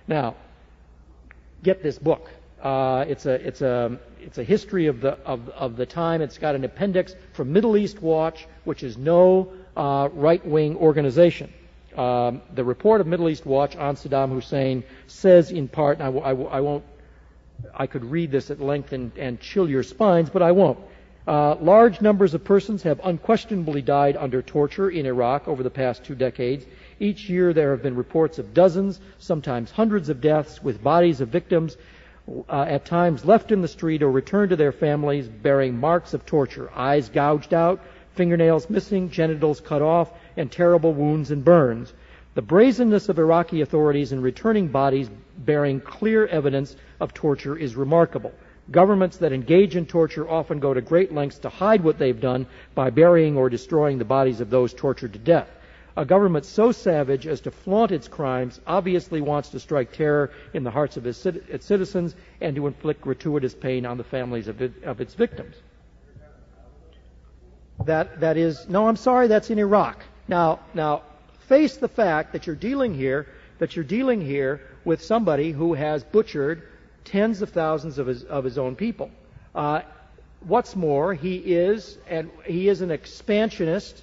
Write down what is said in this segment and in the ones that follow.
Now, get this book. It's a history of the time. It's got an appendix from Middle East Watch, which is no right-wing organization. The report of Middle East Watch on Saddam Hussein says in part, and I could read this at length and chill your spines, but I won't. Large numbers of persons have unquestionably died under torture in Iraq over the past 2 decades. Each year there have been reports of dozens, sometimes hundreds of deaths, with bodies of victims at times left in the street or returned to their families bearing marks of torture, eyes gouged out, fingernails missing, genitals cut off, and terrible wounds and burns. The brazenness of Iraqi authorities in returning bodies bearing clear evidence of torture is remarkable. Governments that engage in torture often go to great lengths to hide what they've done by burying or destroying the bodies of those tortured to death. A government so savage as to flaunt its crimes obviously wants to strike terror in the hearts of its citizens and to inflict gratuitous pain on the families of its victims. That is, no, I'm sorry, that's in Iraq. Now, face the fact that you're dealing here with somebody who has butchered tens of thousands of his own people. What's more, he is an expansionist.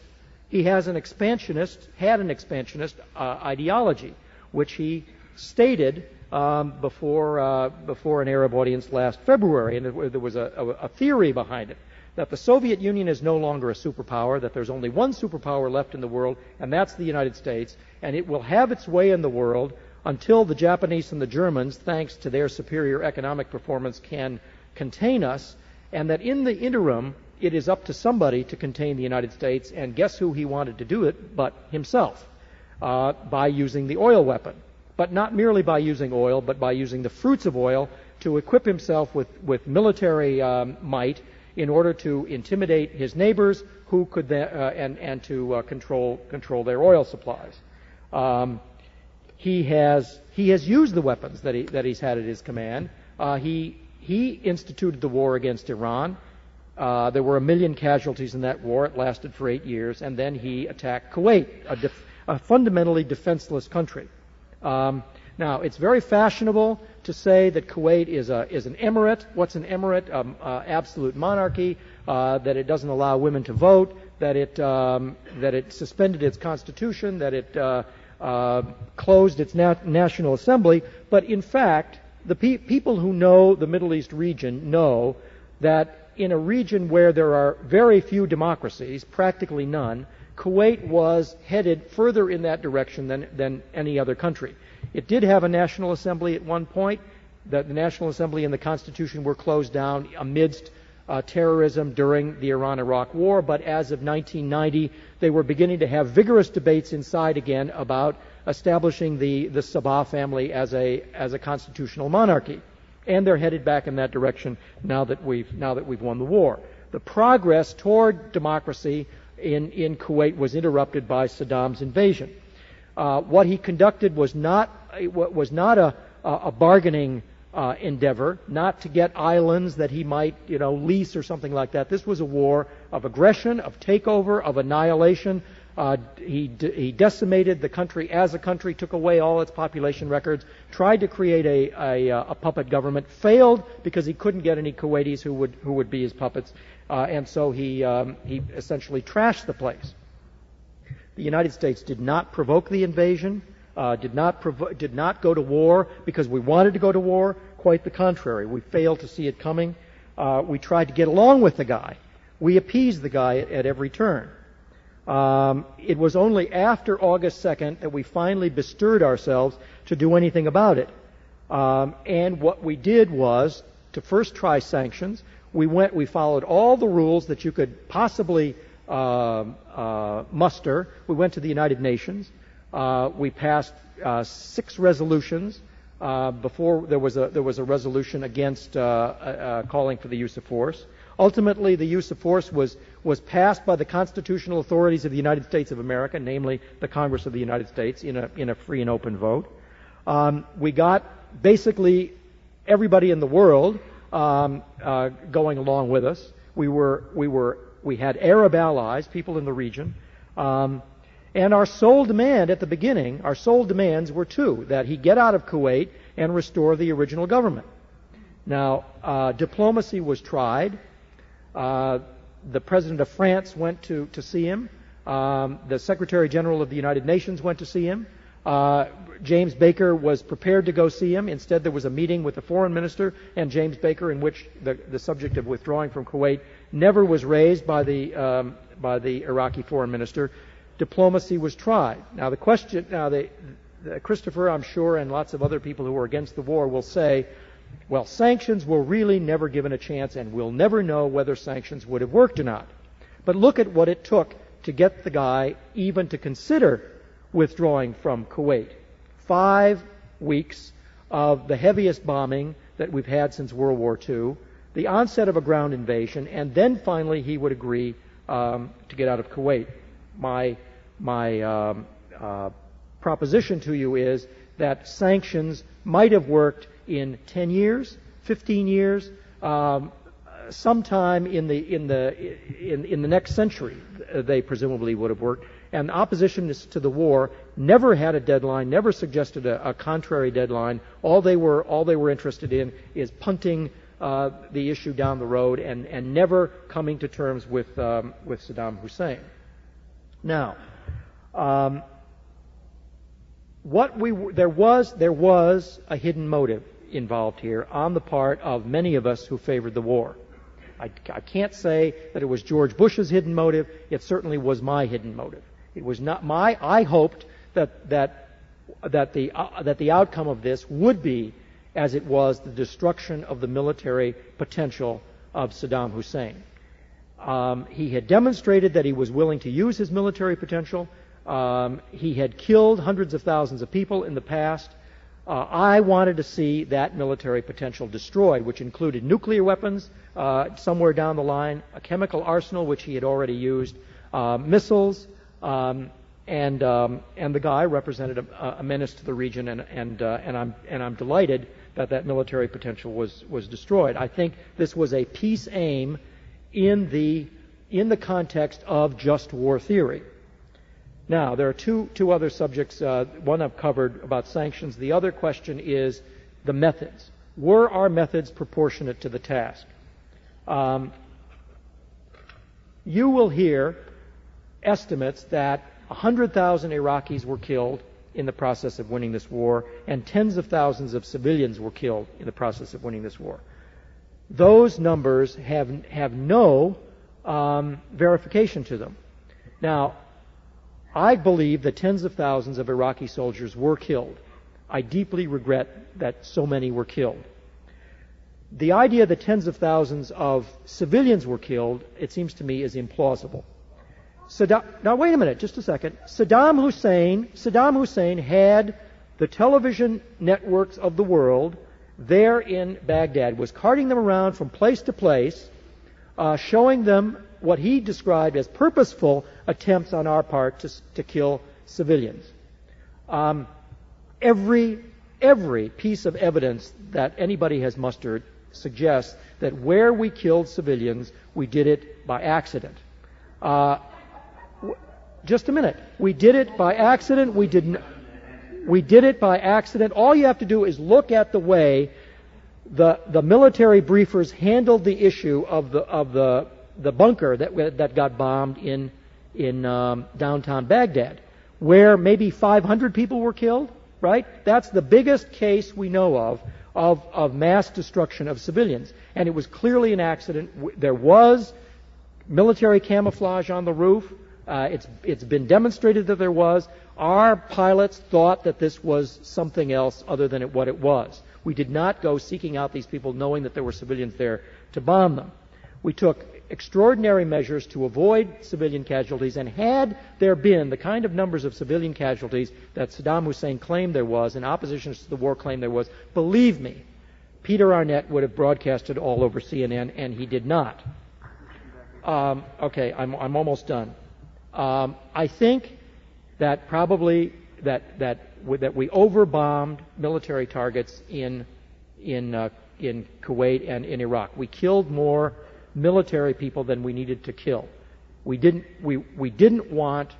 He had an expansionist ideology, which he stated before an Arab audience last February, and there was a theory behind it, that the Soviet Union is no longer a superpower, that there's only one superpower left in the world, and that's the United States, and it will have its way in the world until the Japanese and the Germans, thanks to their superior economic performance, can contain us, and that in the interim, it is up to somebody to contain the United States, and guess who he wanted to do it but himself, by using the oil weapon. But not merely by using oil, but by using the fruits of oil to equip himself with military might in order to intimidate his neighbors who could then, and to control their oil supplies. He has used the weapons that he's had at his command. He instituted the war against Iran. There were 1 million casualties in that war. It lasted for 8 years, and then he attacked Kuwait, a fundamentally defenseless country. Now, it's very fashionable to say that Kuwait is an emirate. What's an emirate? Absolute monarchy. That it doesn't allow women to vote. That it suspended its constitution. That it closed its national assembly. But in fact, the people who know the Middle East region know that in a region where there are very few democracies, practically none, Kuwait was headed further in that direction than any other country. It did have a national assembly at one point. The National Assembly and the Constitution were closed down amidst terrorism during the Iran-Iraq War, but as of 1990, they were beginning to have vigorous debates inside again about establishing the Sabah family as a constitutional monarchy. And they're headed back in that direction now that we've won the war. The progress toward democracy in Kuwait was interrupted by Saddam's invasion. What he conducted was not a bargaining endeavor, not to get islands that he might lease or something like that. This was a war of aggression, of takeover, of annihilation. He decimated the country as a country, took away all its population records, tried to create a puppet government, failed because he couldn't get any Kuwaitis who would be his puppets, and so he essentially trashed the place. The United States did not provoke the invasion, did not go to war because we wanted to go to war. Quite the contrary. We failed to see it coming. We tried to get along with the guy. We appeased the guy at every turn. It was only after August 2nd that we finally bestirred ourselves to do anything about it. And what we did was to first try sanctions. We followed all the rules that you could possibly muster. We went to the United Nations. We passed 6 resolutions. Before there was a resolution against calling for the use of force. Ultimately, the use of force was passed by the constitutional authorities of the United States of America, namely the Congress of the United States, in a free and open vote. We got basically everybody in the world going along with us. We had Arab allies, people in the region, And our sole demand at the beginning, our sole demands were two, that he get out of Kuwait and restore the original government. Now, diplomacy was tried. The President of France went to see him. The Secretary General of the United Nations went to see him. James Baker was prepared to go see him. Instead, there was a meeting with the foreign minister and James Baker in which the subject of withdrawing from Kuwait never was raised by the Iraqi foreign minister. Diplomacy was tried. Now, the question, Christopher, I'm sure, and lots of other people who are against the war will say, well, sanctions were really never given a chance, and we'll never know whether sanctions would have worked or not. But look at what it took to get the guy even to consider withdrawing from Kuwait. 5 weeks of the heaviest bombing that we've had since World War II, the onset of a ground invasion, and then finally he would agree to get out of Kuwait. My proposition to you is that sanctions might have worked in 10 years, 15 years, sometime in the next century. They presumably would have worked. And oppositionists to the war never had a deadline, never suggested a contrary deadline. All they were interested in is punting the issue down the road and never coming to terms with Saddam Hussein. Now, there was a hidden motive involved here on the part of many of us who favored the war. I can't say that it was George Bush's hidden motive. It certainly was my hidden motive. It was not my. I hoped that the outcome of this would be, as it was, the destruction of the military potential of Saddam Hussein. He had demonstrated that he was willing to use his military potential. He had killed hundreds of thousands of people in the past. I wanted to see that military potential destroyed, which included nuclear weapons somewhere down the line, a chemical arsenal which he had already used, missiles, and the guy represented a menace to the region, and I'm delighted that military potential was destroyed. I think this was a peace aim in the context of just war theory. Now, there are two other subjects. One I've covered about sanctions. The other question is the methods. Were our methods proportionate to the task? You will hear estimates that 100,000 Iraqis were killed in the process of winning this war, and tens of thousands of civilians were killed in the process of winning this war. Those numbers have no verification to them. Now, I believe that tens of thousands of Iraqi soldiers were killed. I deeply regret that so many were killed. The idea that tens of thousands of civilians were killed, it seems to me, is implausible. Now, wait a minute, just a second. Saddam Hussein had the television networks of the world there in Baghdad, was carting them around from place to place, showing them what he described as purposeful attempts on our part to kill civilians. Every piece of evidence that anybody has mustered suggests that where we killed civilians, we did it by accident. Just a minute. We did it by accident. We did it by accident. All you have to do is look at the way the military briefers handled the issue of the bunker that got bombed in downtown Baghdad, where maybe 500 people were killed. Right? That's the biggest case we know of mass destruction of civilians, and it was clearly an accident. There was military camouflage on the roof. It's been demonstrated that there was. Our pilots thought that this was something else other than what it was. We did not go seeking out these people knowing that there were civilians there to bomb them. We took extraordinary measures to avoid civilian casualties, and had there been the kind of numbers of civilian casualties that Saddam Hussein claimed there was and oppositionists to the war claimed there was, believe me, Peter Arnett would have broadcasted all over CNN, and he did not. Okay, I'm almost done. I think that probably that we overbombed military targets in Kuwait and in Iraq. We killed more military people than we needed to kill. We didn't want